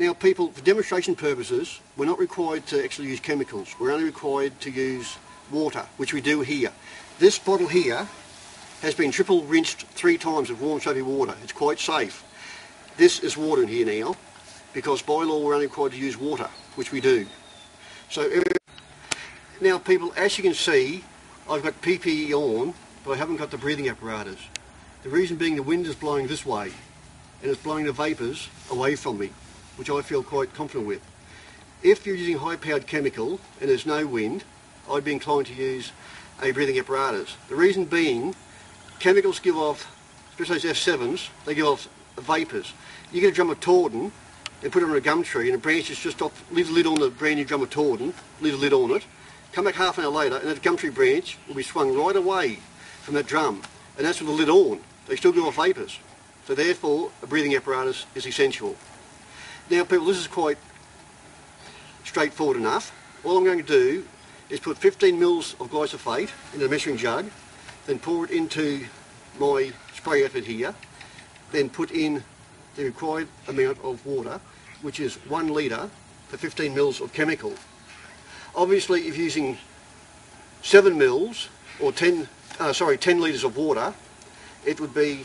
Now people, for demonstration purposes, we're not required to actually use chemicals. We're only required to use water, which we do here. This bottle here has been triple rinsed 3 times with warm soapy water. It's quite safe. This is water in here now, because by law we're only required to use water, which we do. So now people, as you can see, I've got PPE on, but I haven't got the breathing apparatus. The reason being the wind is blowing this way, and it's blowing the vapours away from me, which I feel quite confident with. If you're using high-powered chemical and there's no wind, I'd be inclined to use a breathing apparatus. The reason being, chemicals give off, especially those F7s, they give off vapours. You get a drum of Torden and put it on a gum tree and the branches just off, leave the lid on the brand new drum of Torden, leave the lid on it, come back half an hour later and that gum tree branch will be swung right away from that drum, and that's with the lid on. They still give off vapours. So therefore a breathing apparatus is essential. Now people, this is quite straightforward enough. All I'm going to do is put 15 mils of glyphosate in a measuring jug, then pour it into my spray outfit here, then put in the required amount of water, which is 1 litre for 15 mils of chemical. Obviously if you're using 7 mils or 10 litres of water, it would be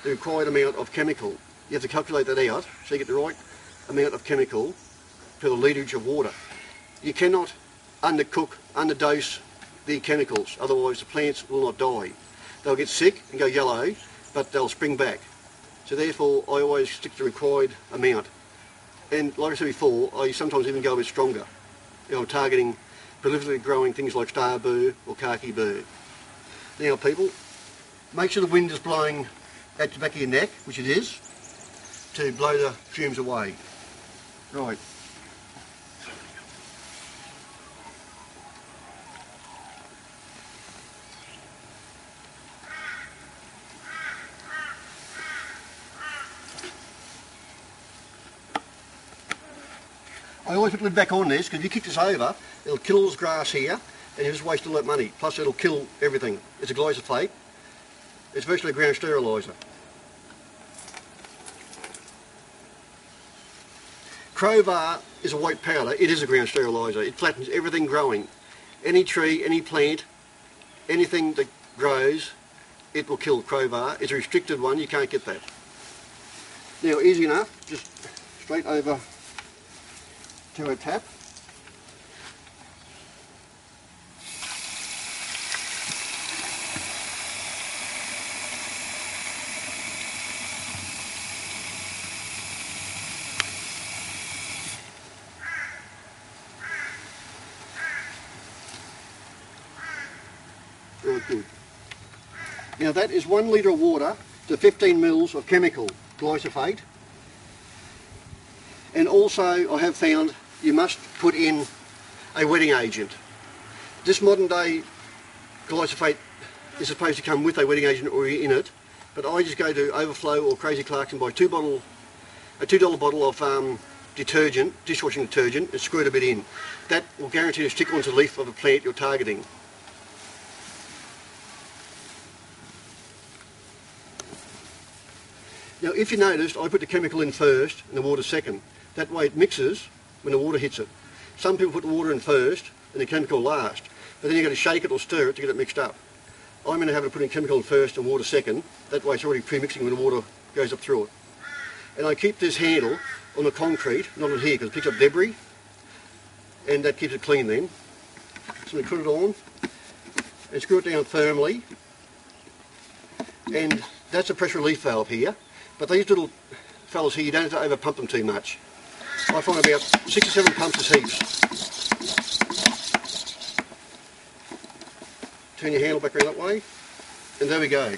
the required amount of chemical. You have to calculate that out so you get the right amount of chemical per the litrage of water. You cannot undercook, underdose the chemicals, otherwise the plants will not die. They'll get sick and go yellow, but they'll spring back. So therefore I always stick to the required amount. And like I said before, I sometimes even go a bit stronger. You know, I'm targeting prolifically growing things like star burr or khaki burr. Now people, make sure the wind is blowing at the back of your neck, which it is, to blow the fumes away. Right. I always put the lid back on this, because if you kick this over, it'll kill all this grass here, and you just waste all that money. Plus it'll kill everything. It's a glyphosate. It's virtually a ground steriliser. Crowbar is a white powder. It is a ground steriliser. It flattens everything growing. Any tree, any plant, anything that grows, it will kill crowbar. It's a restricted one, you can't get that. Now easy enough, just straight over to a tap. Very good. Now that is 1 litre of water to 15 mils of chemical glyphosate. And also I have found you must put in a wetting agent. This modern day glyphosate is supposed to come with a wetting agent already in it, but I just go to Overflow or Crazy Clark's and buy a $2 bottle of detergent, dishwashing detergent, and screw it a bit in. That will guarantee to stick onto the leaf of the plant you're targeting. Now if you noticed, I put the chemical in first and the water second. That way it mixes when the water hits it. Some people put the water in first and the chemical last, but then you've got to shake it or stir it to get it mixed up. I'm going to have it put in chemical in first and water second. That way it's already pre-mixing when the water goes up through it. And I keep this handle on the concrete, not on here, because it picks up debris, and that keeps it clean then. So we put it on and screw it down firmly, and that's a pressure relief valve here. But these little fellas here, you don't have to over pump them too much. I find about 6 or 7 pumps is heaps. Turn your handle back around that way, and there we go.